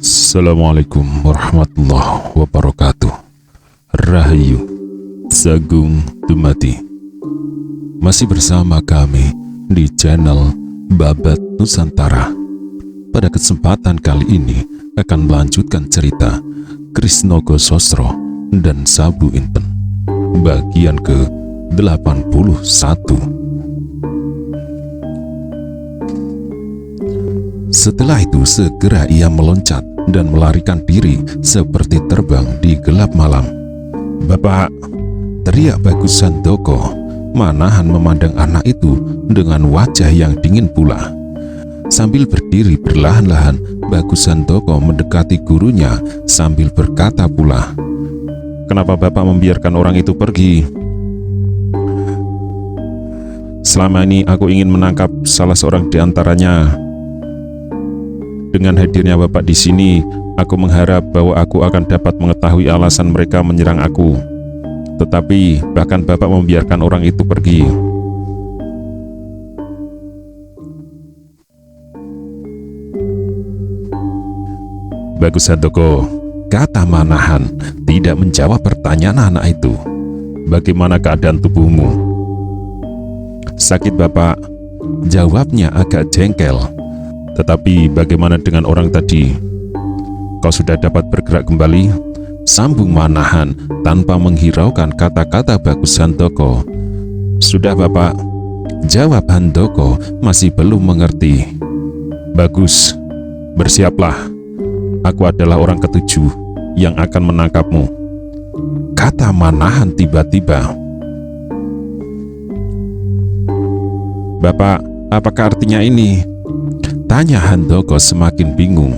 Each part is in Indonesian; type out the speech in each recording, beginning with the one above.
Assalamualaikum warahmatullahi wabarakatuh. Rahayu, Sagung Dumadi. Masih bersama kami di channel Babat Nusantara. Pada kesempatan kali ini akan melanjutkan cerita Krisnogo Sosro dan Sabu Inten bagian ke-81. Setelah itu segera ia meloncat dan melarikan diri seperti terbang di gelap malam. "Bapak!" teriak Bagus Handoko. Manahan memandang anak itu dengan wajah yang dingin pula. Sambil berdiri perlahan-lahan, Bagus Handoko mendekati gurunya sambil berkata pula, "Kenapa Bapak membiarkan orang itu pergi? Selama ini aku ingin menangkap salah seorang di antaranya. Dengan hadirnya Bapak di sini, aku mengharap bahwa aku akan dapat mengetahui alasan mereka menyerang aku. Tetapi bahkan Bapak membiarkan orang itu pergi." "Bagus Handoko," kata Manahan, tidak menjawab pertanyaan anak itu. "Bagaimana keadaan tubuhmu?" "Sakit Bapak," jawabnya agak jengkel. "Tetapi bagaimana dengan orang tadi? Kau sudah dapat bergerak kembali?" sambung Manahan tanpa menghiraukan kata-kata Bagus Handoko. "Sudah Bapak," jawab Handoko masih belum mengerti. "Bagus, bersiaplah. Aku adalah orang ketujuh yang akan menangkapmu," kata Manahan tiba-tiba. "Bapak, apakah artinya ini?" tanya Handoko semakin bingung.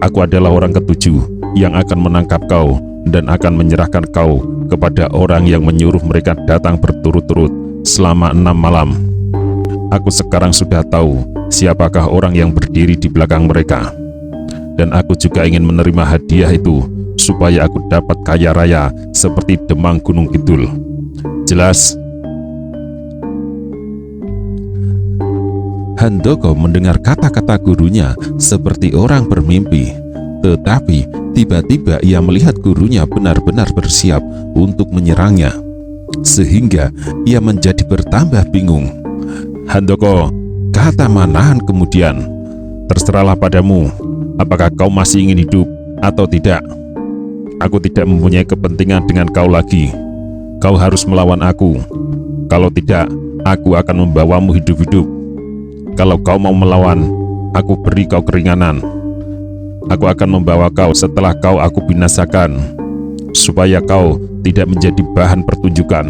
"Aku adalah orang ketujuh yang akan menangkap kau dan akan menyerahkan kau kepada orang yang menyuruh mereka datang berturut-turut selama 6 malam. Aku sekarang sudah tahu siapakah orang yang berdiri di belakang mereka. Dan aku juga ingin menerima hadiah itu supaya aku dapat kaya raya seperti Demang Gunung Kidul. Jelas?" Handoko mendengar kata-kata gurunya seperti orang bermimpi. Tetapi tiba-tiba ia melihat gurunya benar-benar bersiap untuk menyerangnya, sehingga ia menjadi bertambah bingung. "Handoko," kata Manahan kemudian, "terserahlah padamu. Apakah kau masih ingin hidup atau tidak? Aku tidak mempunyai kepentingan dengan kau lagi. Kau harus melawan aku. Kalau tidak, aku akan membawamu hidup-hidup. Kalau kau mau melawan, aku beri kau keringanan. Aku akan membawa kau setelah kau aku binasakan, supaya kau tidak menjadi bahan pertunjukan."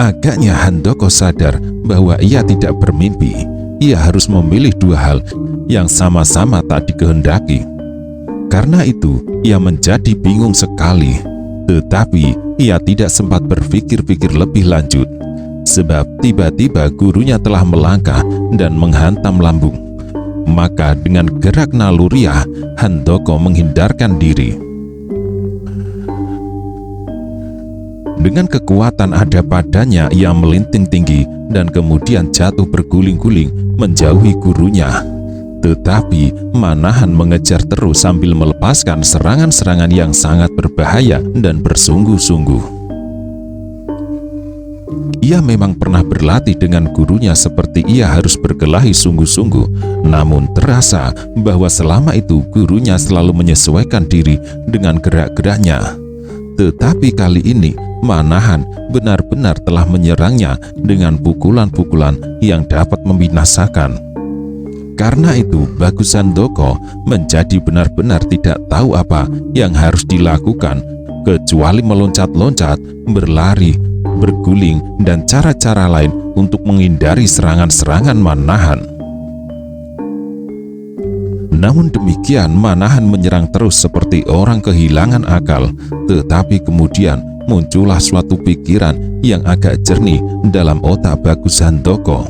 Agaknya Handoko sadar bahwa ia tidak bermimpi. Ia harus memilih dua hal yang sama-sama tak dikehendaki. Karena itu, ia menjadi bingung sekali. Tetapi ia tidak sempat berpikir-pikir lebih lanjut, sebab tiba-tiba gurunya telah melangkah dan menghantam lambung. Maka dengan gerak naluriah, Handoko menghindarkan diri. Dengan kekuatan ada padanya, ia melinting tinggi dan kemudian jatuh berguling-guling menjauhi gurunya. Tetapi Manahan mengejar terus sambil melepaskan serangan-serangan yang sangat berbahaya dan bersungguh-sungguh. Ia memang pernah berlatih dengan gurunya seperti ia harus berkelahi sungguh-sungguh, namun terasa bahwa selama itu gurunya selalu menyesuaikan diri dengan gerak-geraknya. Tetapi kali ini Manahan benar-benar telah menyerangnya dengan pukulan-pukulan yang dapat membinasakan. Karena itu Bagus Handoko menjadi benar-benar tidak tahu apa yang harus dilakukan kecuali meloncat-loncat, berlari, berguling, dan cara-cara lain untuk menghindari serangan-serangan Manahan. Namun demikian, Manahan menyerang terus seperti orang kehilangan akal. Tetapi kemudian muncullah suatu pikiran yang agak jernih dalam otak Bagus Handoko.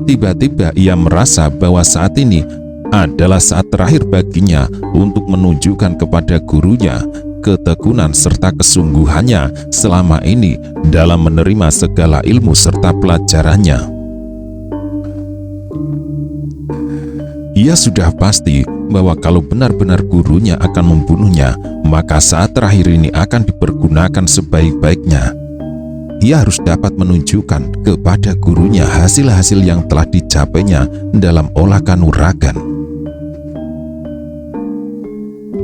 Tiba-tiba ia merasa bahwa saat ini adalah saat terakhir baginya untuk menunjukkan kepada gurunya ketekunan serta kesungguhannya selama ini dalam menerima segala ilmu serta pelajarannya. Ia sudah pasti bahwa kalau benar-benar gurunya akan membunuhnya, maka saat terakhir ini akan dipergunakan sebaik-baiknya. Ia harus dapat menunjukkan kepada gurunya hasil-hasil yang telah dicapainya dalam olah kanuragan.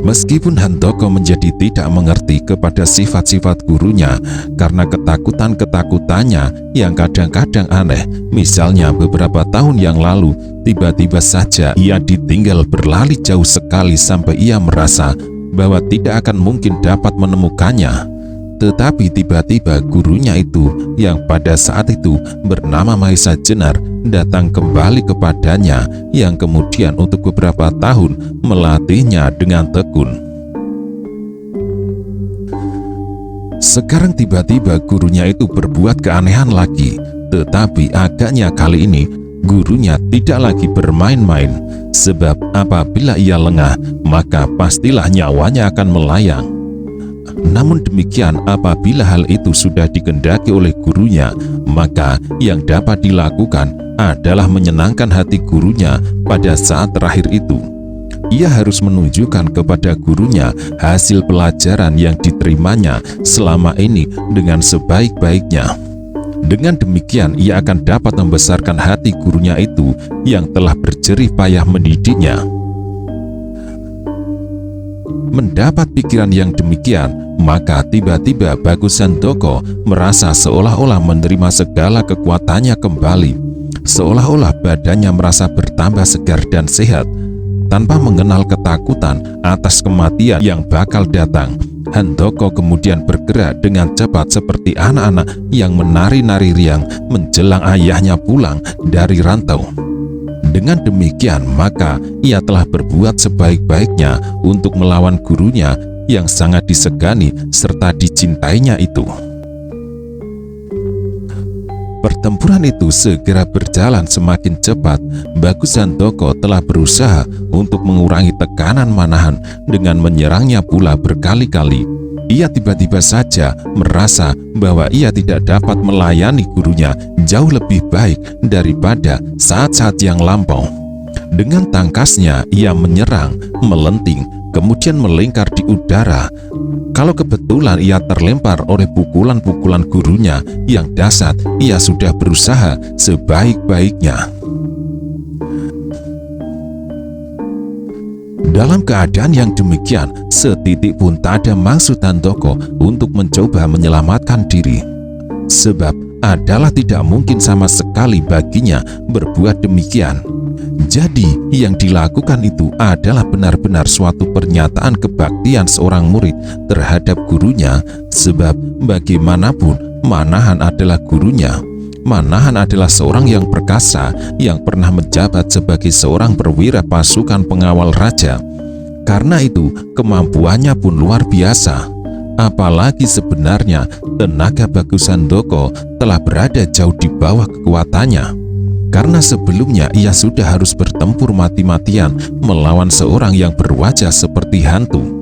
Meskipun Handoko menjadi tidak mengerti kepada sifat-sifat gurunya karena ketakutan-ketakutannya yang kadang-kadang aneh. Misalnya beberapa tahun yang lalu, tiba-tiba saja ia ditinggal berlari jauh sekali sampai ia merasa bahwa tidak akan mungkin dapat menemukannya. Tetapi tiba-tiba gurunya itu yang pada saat itu bernama Mahesa Jenar datang kembali kepadanya, yang kemudian untuk beberapa tahun melatihnya dengan tekun. Sekarang tiba-tiba gurunya itu berbuat keanehan lagi, tetapi agaknya kali ini gurunya tidak lagi bermain-main, sebab apabila ia lengah maka pastilah nyawanya akan melayang. Namun demikian, apabila hal itu sudah dikehendaki oleh gurunya, maka yang dapat dilakukan adalah menyenangkan hati gurunya pada saat terakhir itu. Ia harus menunjukkan kepada gurunya hasil pelajaran yang diterimanya selama ini dengan sebaik-baiknya. Dengan demikian, ia akan dapat membesarkan hati gurunya itu yang telah berjerih payah mendidiknya. Mendapat pikiran yang demikian, maka tiba-tiba Bagus Handoko merasa seolah-olah menerima segala kekuatannya kembali. Seolah-olah badannya merasa bertambah segar dan sehat. Tanpa mengenal ketakutan atas kematian yang bakal datang, Handoko kemudian bergerak dengan cepat seperti anak-anak yang menari-nari riang menjelang ayahnya pulang dari rantau. Dengan demikian, maka ia telah berbuat sebaik-baiknya untuk melawan gurunya yang sangat disegani serta dicintainya itu. Pertempuran itu segera berjalan semakin cepat. Bagus Handoko telah berusaha untuk mengurangi tekanan Manahan dengan menyerangnya pula berkali-kali. Ia tiba-tiba saja merasa bahwa ia tidak dapat melayani gurunya jauh lebih baik daripada saat-saat yang lampau. Dengan tangkasnya ia menyerang, melenting, kemudian melingkar di udara. Kalau kebetulan ia terlempar oleh pukulan-pukulan gurunya yang dahsyat, ia sudah berusaha sebaik-baiknya. Dalam keadaan yang demikian, setitik pun tak ada maksud Handoko untuk mencoba menyelamatkan diri. Sebab adalah tidak mungkin sama sekali baginya berbuat demikian. Jadi yang dilakukan itu adalah benar-benar suatu pernyataan kebaktian seorang murid terhadap gurunya, sebab bagaimanapun Manahan adalah gurunya. Manahan adalah seorang yang perkasa yang pernah menjabat sebagai seorang perwira pasukan pengawal raja. Karena itu kemampuannya pun luar biasa. Apalagi sebenarnya tenaga Bagus Handoko telah berada jauh di bawah kekuatannya. Karena sebelumnya ia sudah harus bertempur mati-matian melawan seorang yang berwajah seperti hantu.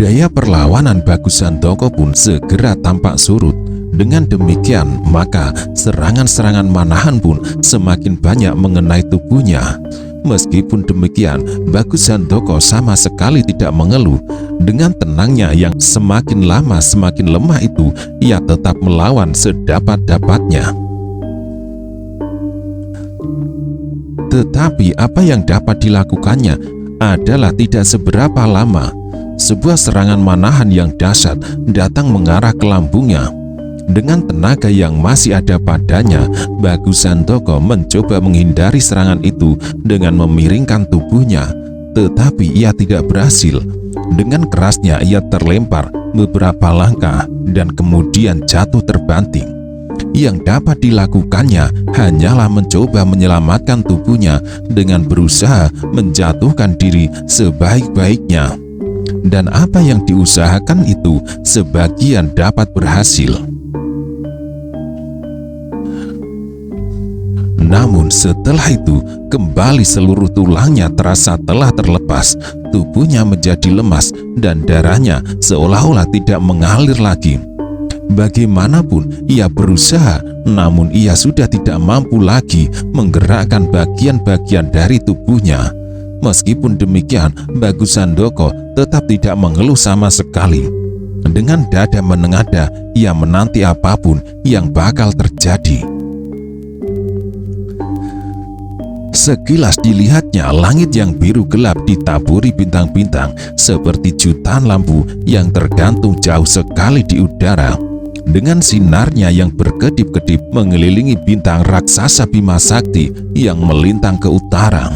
Daya perlawanan Bagus Handoko pun segera tampak surut. Dengan demikian, maka serangan-serangan Manahan pun semakin banyak mengenai tubuhnya. Meskipun demikian, Bagus Handoko sama sekali tidak mengeluh. Dengan tenangnya yang semakin lama semakin lemah itu, ia tetap melawan sedapat-dapatnya. Tetapi apa yang dapat dilakukannya adalah tidak seberapa lama. Sebuah serangan Manahan yang dahsyat datang mengarah ke lambungnya. Dengan tenaga yang masih ada padanya, Bagus Handoko mencoba menghindari serangan itu dengan memiringkan tubuhnya. Tetapi ia tidak berhasil. Dengan kerasnya ia terlempar beberapa langkah dan kemudian jatuh terbanting. Yang dapat dilakukannya hanyalah mencoba menyelamatkan tubuhnya dengan berusaha menjatuhkan diri sebaik-baiknya. Dan apa yang diusahakan itu sebagian dapat berhasil. Namun setelah itu, kembali seluruh tulangnya terasa telah terlepas, tubuhnya menjadi lemas, dan darahnya seolah-olah tidak mengalir lagi. Bagaimanapun ia berusaha, namun ia sudah tidak mampu lagi menggerakkan bagian-bagian dari tubuhnya. Meskipun demikian, Bagus Sandoko tetap tidak mengeluh sama sekali. Dengan dada menengadah, ia menanti apapun yang bakal terjadi. Sekilas dilihatnya, langit yang biru gelap ditaburi bintang-bintang seperti jutaan lampu yang tergantung jauh sekali di udara. Dengan sinarnya yang berkedip-kedip mengelilingi bintang raksasa Bima Sakti yang melintang ke utara.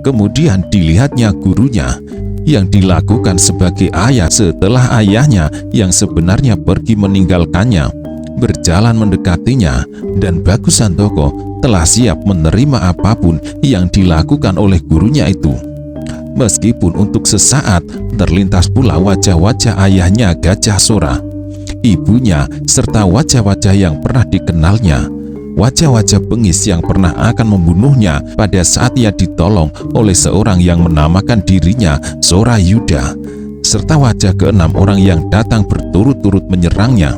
Kemudian dilihatnya gurunya yang dilakukan sebagai ayah setelah ayahnya yang sebenarnya pergi meninggalkannya berjalan mendekatinya, dan Bagus Sandoko telah siap menerima apapun yang dilakukan oleh gurunya itu. Meskipun untuk sesaat terlintas pula wajah-wajah ayahnya Gajah Sora, ibunya, serta wajah-wajah yang pernah dikenalnya, wajah-wajah bengis yang pernah akan membunuhnya pada saat ia ditolong oleh seorang yang menamakan dirinya Sora Yuda, serta wajah keenam orang yang datang berturut-turut menyerangnya.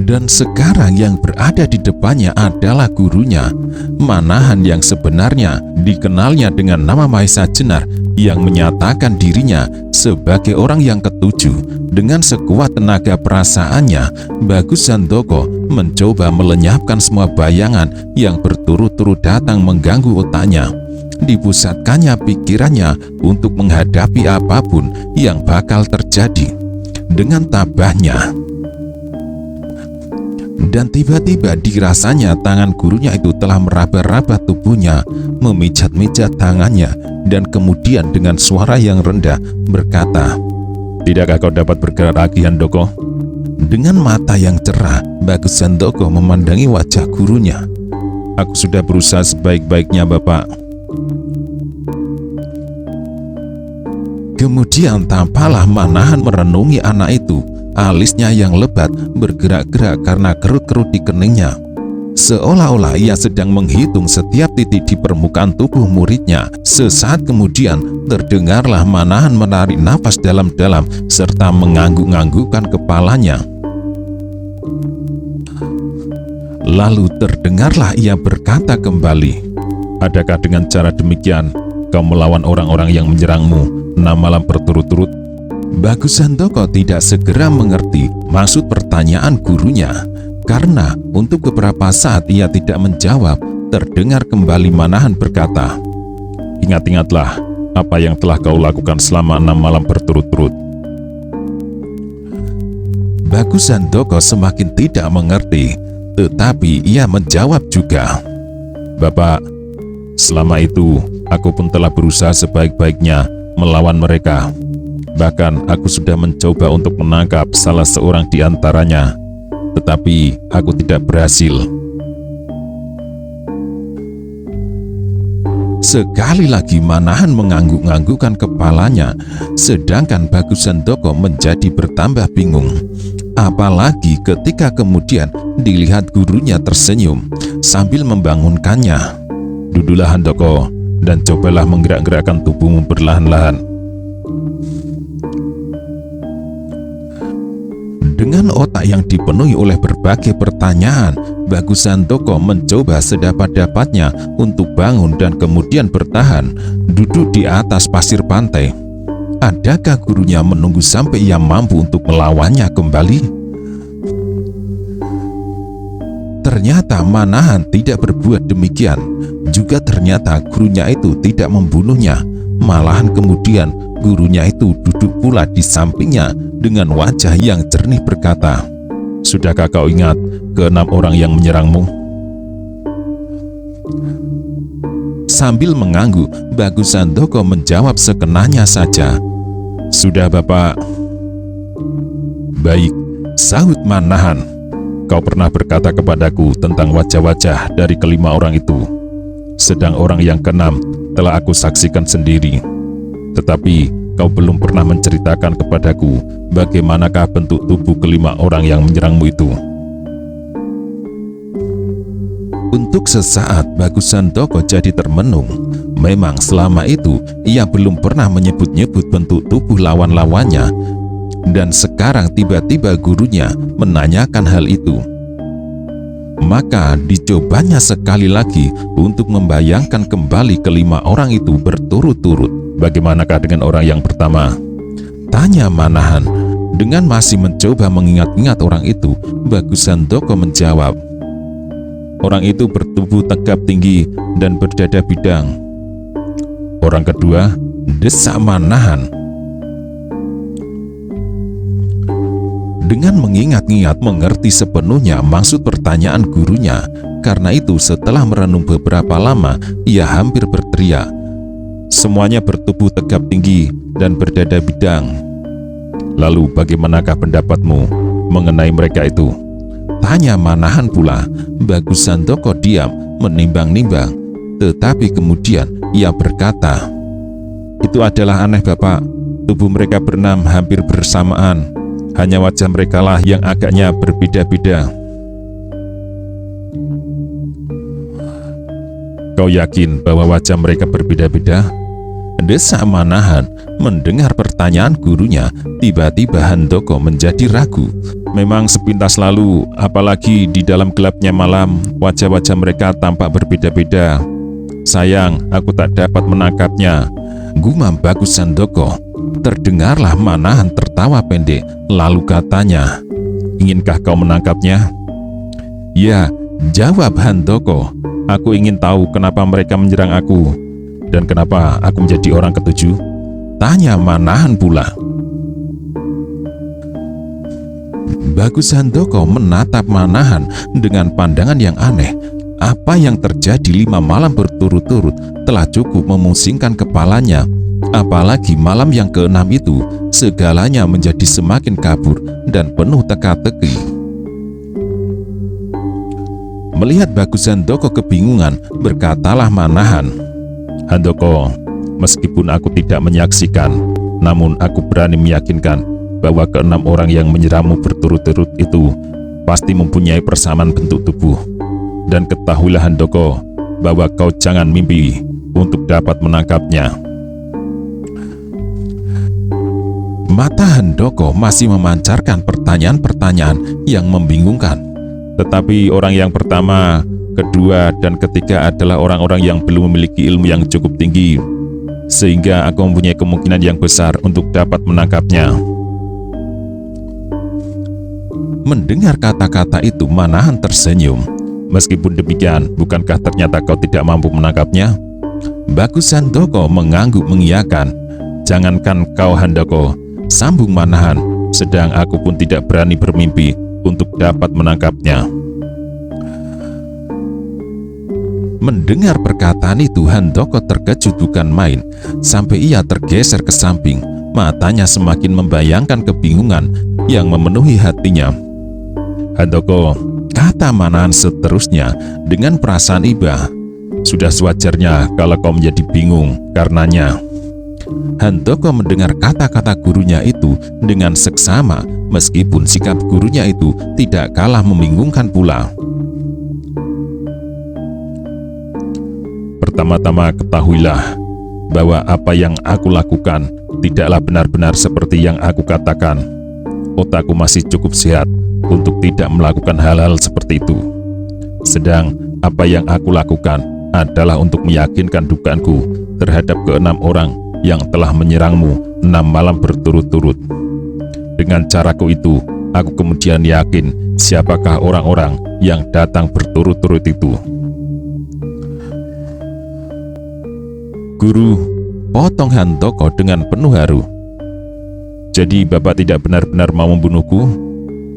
Dan sekarang yang berada di depannya adalah gurunya, Manahan, yang sebenarnya dikenalnya dengan nama Mahesa Jenar, yang menyatakan dirinya sebagai orang yang ketujuh. Dengan sekuat tenaga perasaannya, Bagus Sandoko mencoba melenyapkan semua bayangan yang berturut-turut datang mengganggu otaknya. Dipusatkannya pikirannya untuk menghadapi apapun yang bakal terjadi. Dengan tabahnya, dan tiba-tiba dirasanya tangan gurunya itu telah meraba-raba tubuhnya, memijat-mijat tangannya, dan kemudian dengan suara yang rendah berkata, "Tidakkah kau dapat bergerak lagi, Handoko?" Dengan mata yang cerah, Bagus Sandoko memandangi wajah gurunya. "Aku sudah berusaha sebaik-baiknya, Bapak." Kemudian tampaklah Manahan merenungi anak itu. Alisnya yang lebat bergerak-gerak karena kerut-kerut di keningnya. Seolah-olah ia sedang menghitung setiap titik di permukaan tubuh muridnya. Sesaat kemudian terdengarlah Manahan menarik nafas dalam-dalam serta mengangguk-anggukkan kepalanya. Lalu terdengarlah ia berkata kembali, "Adakah dengan cara demikian kau melawan orang-orang yang menyerangmu 6 malam berturut-turut?" Bagus Sandoko tidak segera mengerti maksud pertanyaan gurunya, karena untuk beberapa saat ia tidak menjawab. Terdengar kembali Manahan berkata, "Ingat-ingatlah apa yang telah kau lakukan selama 6 malam berturut-turut." Bagus Sandoko semakin tidak mengerti, tetapi ia menjawab juga, "Bapak, selama itu aku pun telah berusaha sebaik-baiknya melawan mereka. Bahkan aku sudah mencoba untuk menangkap salah seorang di antaranya, tetapi aku tidak berhasil." Sekali lagi Manahan mengangguk-anggukkan kepalanya, sedangkan Bagus Sandoko menjadi bertambah bingung. Apalagi ketika kemudian dilihat gurunya tersenyum sambil membangunkannya. "Duduklah, Handoko, dan cobalah menggerak-gerakkan tubuhmu perlahan-lahan." Dengan otak yang dipenuhi oleh berbagai pertanyaan, Bagus Sandoko mencoba sedapat-dapatnya untuk bangun dan kemudian bertahan, duduk di atas pasir pantai. Adakah gurunya menunggu sampai ia mampu untuk melawannya kembali? Ternyata Manahan tidak berbuat demikian. Juga ternyata gurunya itu tidak membunuhnya. Malahan kemudian gurunya itu duduk pula di sampingnya dengan wajah yang jernih berkata, "Sudahkah kau ingat ke-6 orang yang menyerangmu?" Sambil mengangguk, Bagus Sandoko menjawab sekenanya saja, "Sudah, Bapak." "Baik," sahut Manahan. "Kau pernah berkata kepadaku tentang wajah-wajah dari ke-5 orang itu. Sedang orang yang ke-6 telah aku saksikan sendiri. Tetapi kau belum pernah menceritakan kepadaku bagaimanakah bentuk tubuh kelima orang yang menyerangmu itu. Untuk sesaat Bagus Handoko jadi termenung. Memang selama itu ia belum pernah menyebut-nyebut bentuk tubuh lawan-lawannya. Dan sekarang tiba-tiba gurunya menanyakan hal itu. Maka dicobanya sekali lagi untuk membayangkan kembali kelima orang itu berturut-turut. Bagaimanakah dengan orang yang pertama? Tanya Manahan. Dengan masih mencoba mengingat-ingat orang itu, Bagus Handoko menjawab. Orang itu bertubuh tegap tinggi dan berdada bidang. Orang kedua, desak Manahan. Dengan mengingat-ingat mengerti sepenuhnya maksud pertanyaan gurunya. Karena itu setelah merenung beberapa lama, ia hampir berteriak. Semuanya bertubuh tegap tinggi dan berdada bidang. Lalu bagaimanakah pendapatmu mengenai mereka itu? Tanya Manahan pula. Bagus Handoko diam menimbang-nimbang. Tetapi kemudian ia berkata, itu adalah aneh Bapak. Tubuh mereka berenam hampir bersamaan. Hanya wajah mereka lah yang agaknya berbeda-beda. Kau yakin bahwa wajah mereka berbeda-beda? Desak Manahan. Mendengar pertanyaan gurunya, tiba-tiba Handoko menjadi ragu. Memang sepintas lalu, apalagi di dalam gelapnya malam, wajah-wajah mereka tampak berbeda-beda. Sayang, aku tak dapat menangkapnya, gumam Bagus Handoko. Terdengarlah Manahan tertawa pendek, lalu katanya, inginkah kau menangkapnya? Ya, jawab Handoko. Aku ingin tahu kenapa mereka menyerang aku. Dan kenapa aku menjadi orang ketujuh? Tanya Manahan pula. Bagus Handoko menatap Manahan dengan pandangan yang aneh. Apa yang terjadi 5 malam berturut-turut telah cukup memusingkan kepalanya. Apalagi malam yang ke-6 itu, segalanya menjadi semakin kabur dan penuh teka-teki. Melihat Bagus Handoko kebingungan, berkatalah Manahan, Handoko, meskipun aku tidak menyaksikan, namun aku berani meyakinkan bahwa ke-6 orang yang menyerangmu berturut-turut itu pasti mempunyai persamaan bentuk tubuh. Dan ketahuilah Handoko, bahwa kau jangan mimpi untuk dapat menangkapnya. Mata Handoko masih memancarkan pertanyaan-pertanyaan yang membingungkan. Tetapi orang yang pertama, kedua, dan ketiga adalah orang-orang yang belum memiliki ilmu yang cukup tinggi, sehingga aku mempunyai kemungkinan yang besar untuk dapat menangkapnya. Mendengar kata-kata itu, Manahan tersenyum. Meskipun demikian, bukankah ternyata kau tidak mampu menangkapnya? Bagus Handoko mengangguk mengiyakan. Jangankan kau Handoko, sambung Manahan, sedang aku pun tidak berani bermimpi untuk dapat menangkapnya. Mendengar perkataan itu, Handoko terkejut bukan main, sampai ia tergeser ke samping. Matanya semakin membayangkan kebingungan yang memenuhi hatinya. Handoko, kata Manahan seterusnya dengan perasaan iba, sudah sewajarnya kalau kau menjadi bingung karenanya. Handoko mendengar kata-kata gurunya itu dengan seksama, meskipun sikap gurunya itu tidak kalah membingungkan pula. Pertama-tama ketahuilah bahwa apa yang aku lakukan tidaklah benar-benar seperti yang aku katakan. Otakku masih cukup sehat untuk tidak melakukan hal-hal seperti itu. Sedang apa yang aku lakukan adalah untuk meyakinkan dugaanku terhadap ke-6 orang yang telah menyerangmu 6 malam berturut-turut. Dengan caraku itu, aku kemudian yakin siapakah orang-orang yang datang berturut-turut itu. Guru, potong Handoko dengan penuh haru. Jadi Bapak tidak benar-benar mau membunuhku?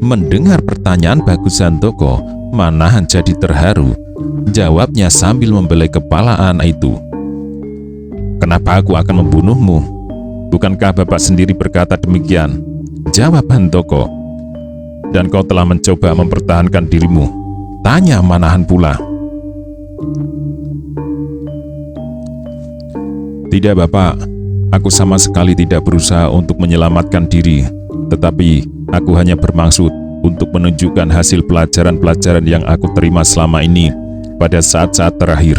Mendengar pertanyaan Bagus Handoko, Manahan jadi terharu. Jawabnya sambil membelai kepala anak itu. Kenapa aku akan membunuhmu? Bukankah Bapak sendiri berkata demikian? Jawab Handoko. Dan kau telah mencoba mempertahankan dirimu? Tanya Manahan pula. Tidak Bapak, Aku sama sekali tidak berusaha untuk menyelamatkan diri, tetapi aku hanya bermaksud untuk menunjukkan hasil pelajaran-pelajaran yang aku terima selama ini pada saat-saat terakhir.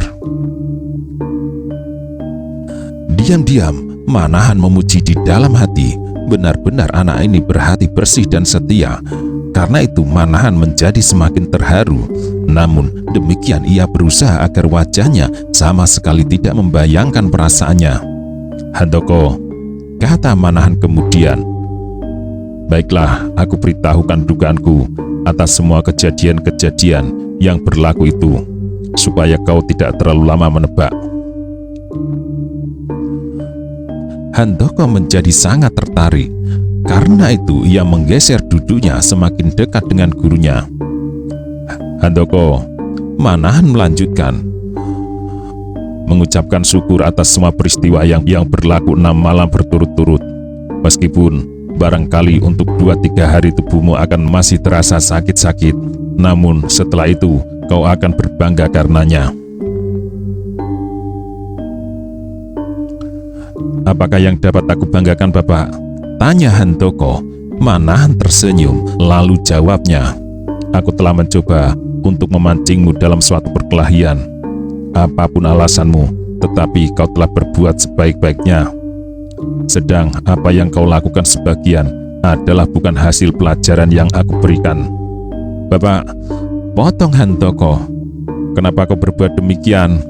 Diam-diam, Manahan memuji di dalam hati. Benar-benar anak ini berhati bersih dan setia. Karena itu Manahan menjadi semakin terharu. Namun demikian ia berusaha agar wajahnya sama sekali tidak membayangkan perasaannya. "Handoko," kata Manahan kemudian. "Baiklah, aku beritahukan dugaanku atas semua kejadian-kejadian yang berlaku itu, supaya kau tidak terlalu lama menebak." Handoko menjadi sangat tertarik. Karena itu ia menggeser duduknya semakin dekat dengan gurunya. "Handoko," Manahan melanjutkan, "mengucapkan syukur atas semua peristiwa yang berlaku 6 malam berturut-turut. Meskipun barangkali untuk 2-3 hari tubuhmu akan masih terasa sakit-sakit, namun setelah itu kau akan berbangga karenanya." "Apakah yang dapat aku banggakan, Bapak?" tanya Handoko. Manahan tersenyum, lalu jawabnya, "Aku telah mencoba untuk memancingmu dalam suatu perkelahian. Apapun alasanmu, tetapi kau telah berbuat sebaik-baiknya. Sedang apa yang kau lakukan sebagian adalah bukan hasil pelajaran yang aku berikan." "Bapak," potong Handoko, "kenapa kau berbuat demikian?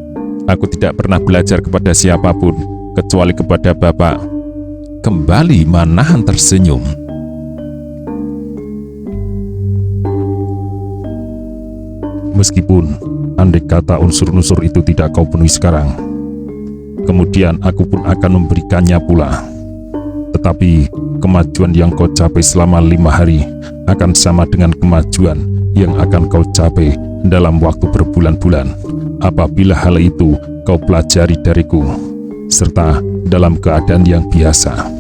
Aku tidak pernah belajar kepada siapapun kecuali kepada Bapak." Kembali Manahan tersenyum. "Meskipun andai kata unsur-unsur itu tidak kau penuhi sekarang, kemudian aku pun akan memberikannya pula. Tetapi kemajuan yang kau capai selama 5 hari akan sama dengan kemajuan yang akan kau capai dalam waktu berbulan-bulan, apabila hal itu kau pelajari dariku, serta dalam keadaan yang biasa."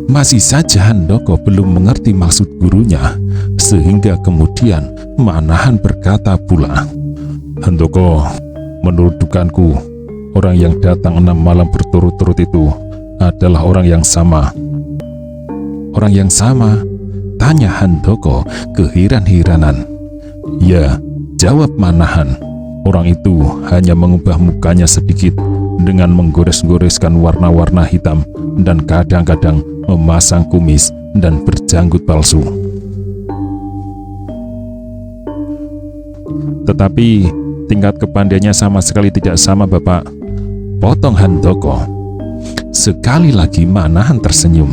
Masih saja Handoko belum mengerti maksud gurunya, sehingga kemudian Manahan berkata pula, "Handoko, menurut dugaanku, orang yang datang 6 malam berturut-turut itu adalah orang yang sama." "Orang yang sama?" tanya Handoko keheran-heranan. "Ya," jawab Manahan, "orang itu hanya mengubah mukanya sedikit dengan menggores-goreskan warna-warna hitam dan kadang-kadang memasang kumis dan berjanggut palsu." "Tetapi tingkat kepandaiannya sama sekali tidak sama, Bapak," potong Handoko. Sekali lagi Manahan tersenyum.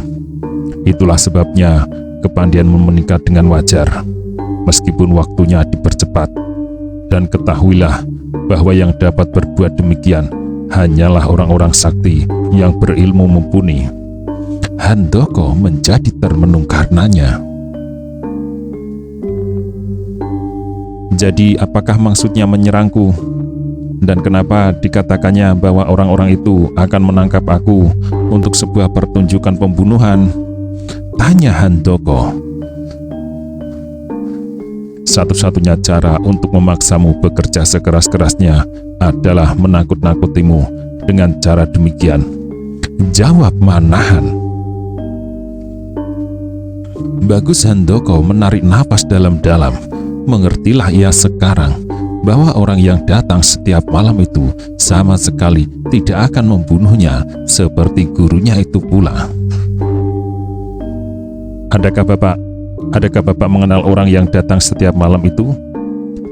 "Itulah sebabnya kepandaianmu meningkat dengan wajar, meskipun waktunya dipercepat. Dan ketahuilah bahwa yang dapat berbuat demikian hanyalah orang-orang sakti yang berilmu mumpuni." Handoko menjadi termenung karenanya. "Jadi apakah maksudnya menyerangku? Dan kenapa dikatakannya bahwa orang-orang itu akan menangkap aku untuk sebuah pertunjukan pembunuhan?" tanya Handoko. "Satu-satunya cara untuk memaksamu bekerja sekeras-kerasnya adalah menakut-nakutimu dengan cara demikian," jawab Manahan. Bagus Handoko menarik napas dalam-dalam. Mengertilah ia sekarang bahwa orang yang datang setiap malam itu sama sekali tidak akan membunuhnya seperti gurunya itu pula. Adakah Bapak mengenal orang yang datang setiap malam itu?"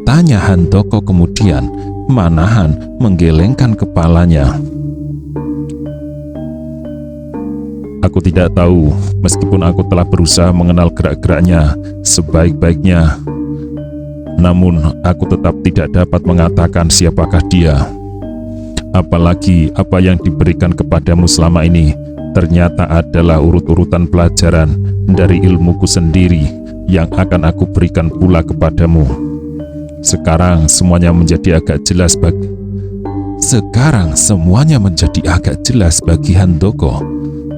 tanya Handoko kemudian. Manahan menggelengkan kepalanya. "Aku tidak tahu, meskipun aku telah berusaha mengenal gerak-geraknya sebaik-baiknya. Namun aku tetap tidak dapat mengatakan siapakah dia. Apalagi apa yang diberikan kepadamu selama ini ternyata adalah urut-urutan pelajaran dari ilmuku sendiri yang akan aku berikan pula kepadamu. Sekarang semuanya menjadi agak jelas bagi Handoko.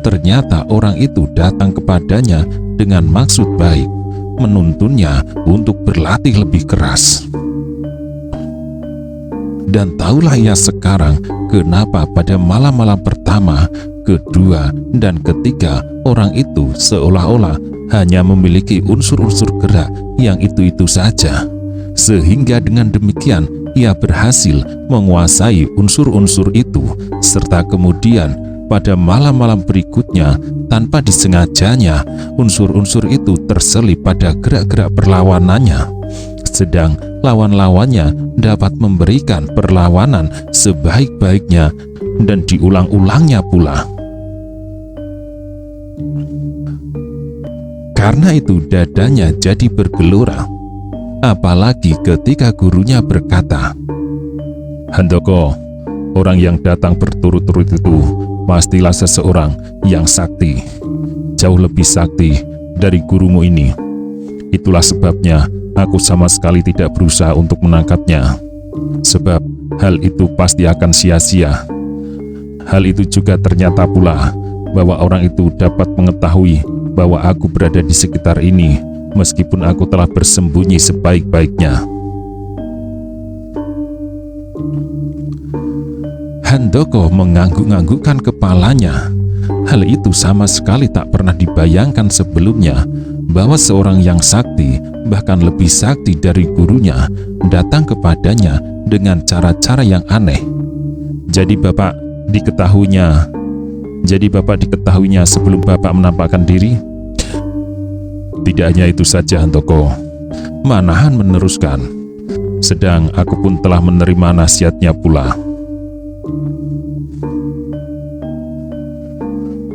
Ternyata orang itu datang kepadanya dengan maksud baik, menuntunnya untuk berlatih lebih keras. Dan tahulah ia sekarang kenapa pada malam-malam pertama, kedua, dan ketiga orang itu seolah-olah hanya memiliki unsur-unsur gerak yang itu-itu saja. Sehingga dengan demikian ia berhasil menguasai unsur-unsur itu, serta kemudian pada malam-malam berikutnya tanpa disengajanya unsur-unsur itu terselip pada gerak-gerak perlawanannya, sedang lawan-lawannya dapat memberikan perlawanan sebaik-baiknya dan diulang-ulangnya pula. Karena itu dadanya jadi bergelora, apalagi ketika gurunya berkata, "Handoko, orang yang datang berturut-turut itu pastilah seseorang yang sakti, jauh lebih sakti dari gurumu ini. Itulah sebabnya aku sama sekali tidak berusaha untuk menangkapnya, sebab hal itu pasti akan sia-sia. Hal itu juga ternyata pula bahwa orang itu dapat mengetahui bahwa aku berada di sekitar ini, meskipun aku telah bersembunyi sebaik-baiknya." Handoko mengangguk-anggukkan kepalanya. Hal itu sama sekali tak pernah dibayangkan sebelumnya, bahwa seorang yang sakti, bahkan lebih sakti dari gurunya, datang kepadanya dengan cara-cara yang aneh. Jadi Bapak diketahuinya sebelum Bapak menampakkan diri? Tidak hanya itu saja, Handoko. Manahan meneruskan, sedang aku pun telah menerima nasihatnya pula.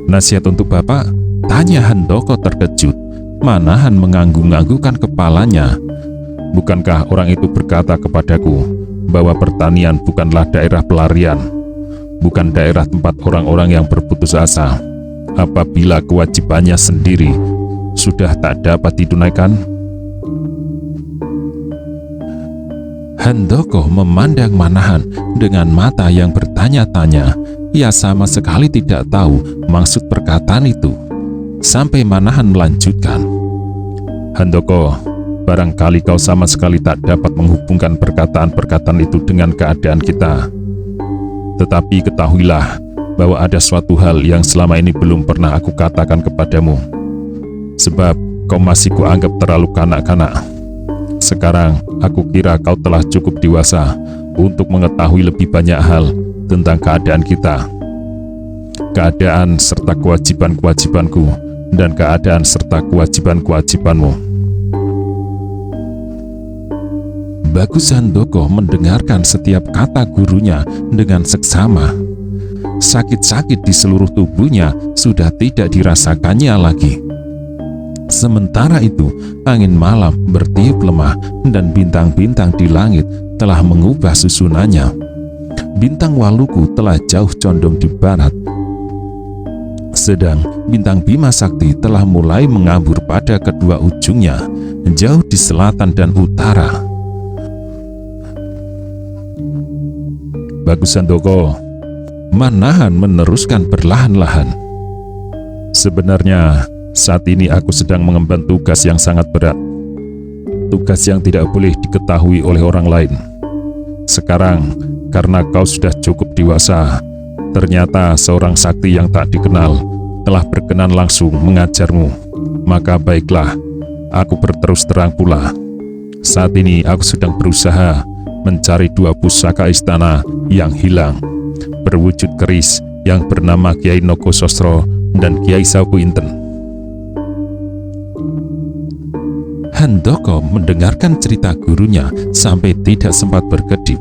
Nasihat untuk Bapak? Tanya Handoko terkejut. Manahan mengangguk-anggukkan kepalanya. Bukankah orang itu berkata kepadaku bahwa pertanian bukanlah daerah pelarian, bukan daerah tempat orang-orang yang berputus asa, apabila kewajibannya sendiri sudah tak dapat ditunaikan? Handoko memandang Manahan dengan mata yang bertanya-tanya. Ia sama sekali tidak tahu maksud perkataan itu. Sampai Manahan melanjutkan, "Handoko, barangkali kau sama sekali tak dapat menghubungkan perkataan-perkataan itu dengan keadaan kita. Tetapi ketahuilah bahwa ada suatu hal yang selama ini belum pernah aku katakan kepadamu, sebab kau masih kuanggap terlalu kanak-kanak. Sekarang aku kira kau telah cukup dewasa untuk mengetahui lebih banyak hal tentang keadaan kita, keadaan serta kewajiban-kewajibanku, dan keadaan serta kewajiban-kewajibanmu." Bagus Handoko mendengarkan setiap kata gurunya dengan seksama. Sakit-sakit di seluruh tubuhnya sudah tidak dirasakannya lagi. Sementara itu, angin malam bertiup lemah dan bintang-bintang di langit telah mengubah susunannya. Bintang Waluku telah jauh condong di barat, sedang bintang Bima Sakti telah mulai mengambur pada kedua ujungnya, jauh di selatan dan utara. Bagus Handoko, Manahan meneruskan perlahan-lahan. Sebenarnya saat ini aku sedang mengemban tugas yang sangat berat, tugas yang tidak boleh diketahui oleh orang lain. Sekarang, karena kau sudah cukup dewasa, ternyata seorang sakti yang tak dikenal telah berkenan langsung mengajarmu. Maka baiklah, aku berterus terang pula. Saat ini aku sedang berusaha mencari dua pusaka istana yang hilang, berwujud keris yang bernama Kiai Nogosostro dan Kiai Saukuinten. Handoko mendengarkan cerita gurunya sampai tidak sempat berkedip.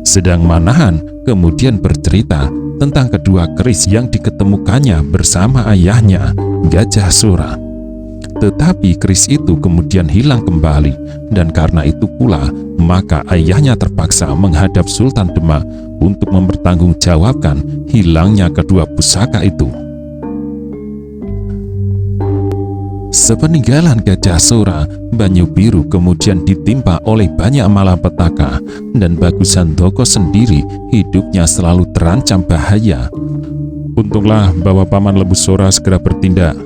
Sedang Manahan kemudian bercerita tentang kedua keris yang diketemukannya bersama ayahnya, Gajah Sora. Tetapi keris itu kemudian hilang kembali, dan karena itu pula maka ayahnya terpaksa menghadap Sultan Demak untuk mempertanggungjawabkan hilangnya kedua pusaka itu. Sepeninggalan Gajah Sora, Banyu Biru kemudian ditimpa oleh banyak malapetaka, dan Bagus Handoko sendiri hidupnya selalu terancam bahaya. Untunglah bahwa Paman Lembu Sora segera bertindak,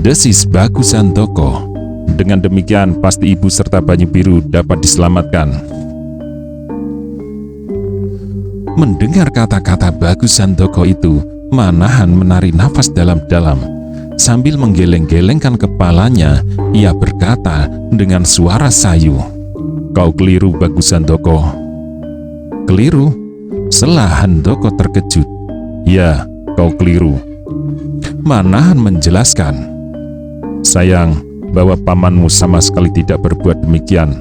desis Bagus Handoko. Dengan demikian pasti ibu serta Banyu Biru dapat diselamatkan. Mendengar kata-kata Bagus Handoko itu, Manahan menarik nafas dalam-dalam. Sambil menggeleng-gelengkan kepalanya, ia berkata dengan suara sayu, "Kau keliru, Bagus Handoko." "Keliru?" Sela Handoko terkejut. "Ya, kau keliru." Manahan menjelaskan, "Sayang, bahwa pamanmu sama sekali tidak berbuat demikian.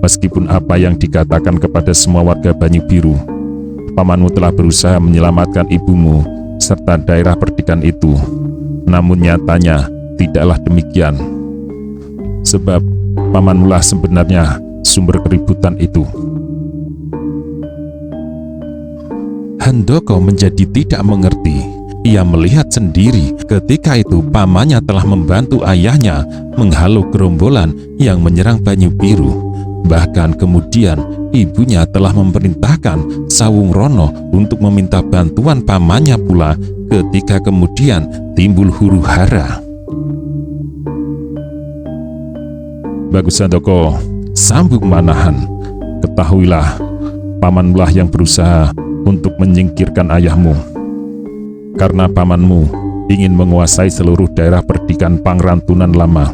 Meskipun apa yang dikatakan kepada semua warga Banyu Biru, pamanmu telah berusaha menyelamatkan ibumu serta daerah perdikan itu. Namun nyatanya tidaklah demikian. Sebab pamanmulah sebenarnya sumber keributan itu." Handoko menjadi tidak mengerti. Ia melihat sendiri ketika itu pamannya telah membantu ayahnya menghalau gerombolan yang menyerang Banyu Biru. Bahkan kemudian ibunya telah memerintahkan Sawung Rono untuk meminta bantuan pamannya pula ketika kemudian timbul huru-hara. "Bagus Handoko," sambung Manahan, "ketahuilah, pamanmulah yang berusaha untuk menyingkirkan ayahmu. Karena pamanmu ingin menguasai seluruh daerah perdikan Pangrantunan Lama.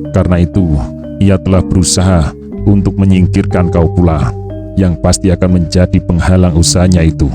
Karena itu, ia telah berusaha untuk menyingkirkan kau pula, yang pasti akan menjadi penghalang usahanya itu."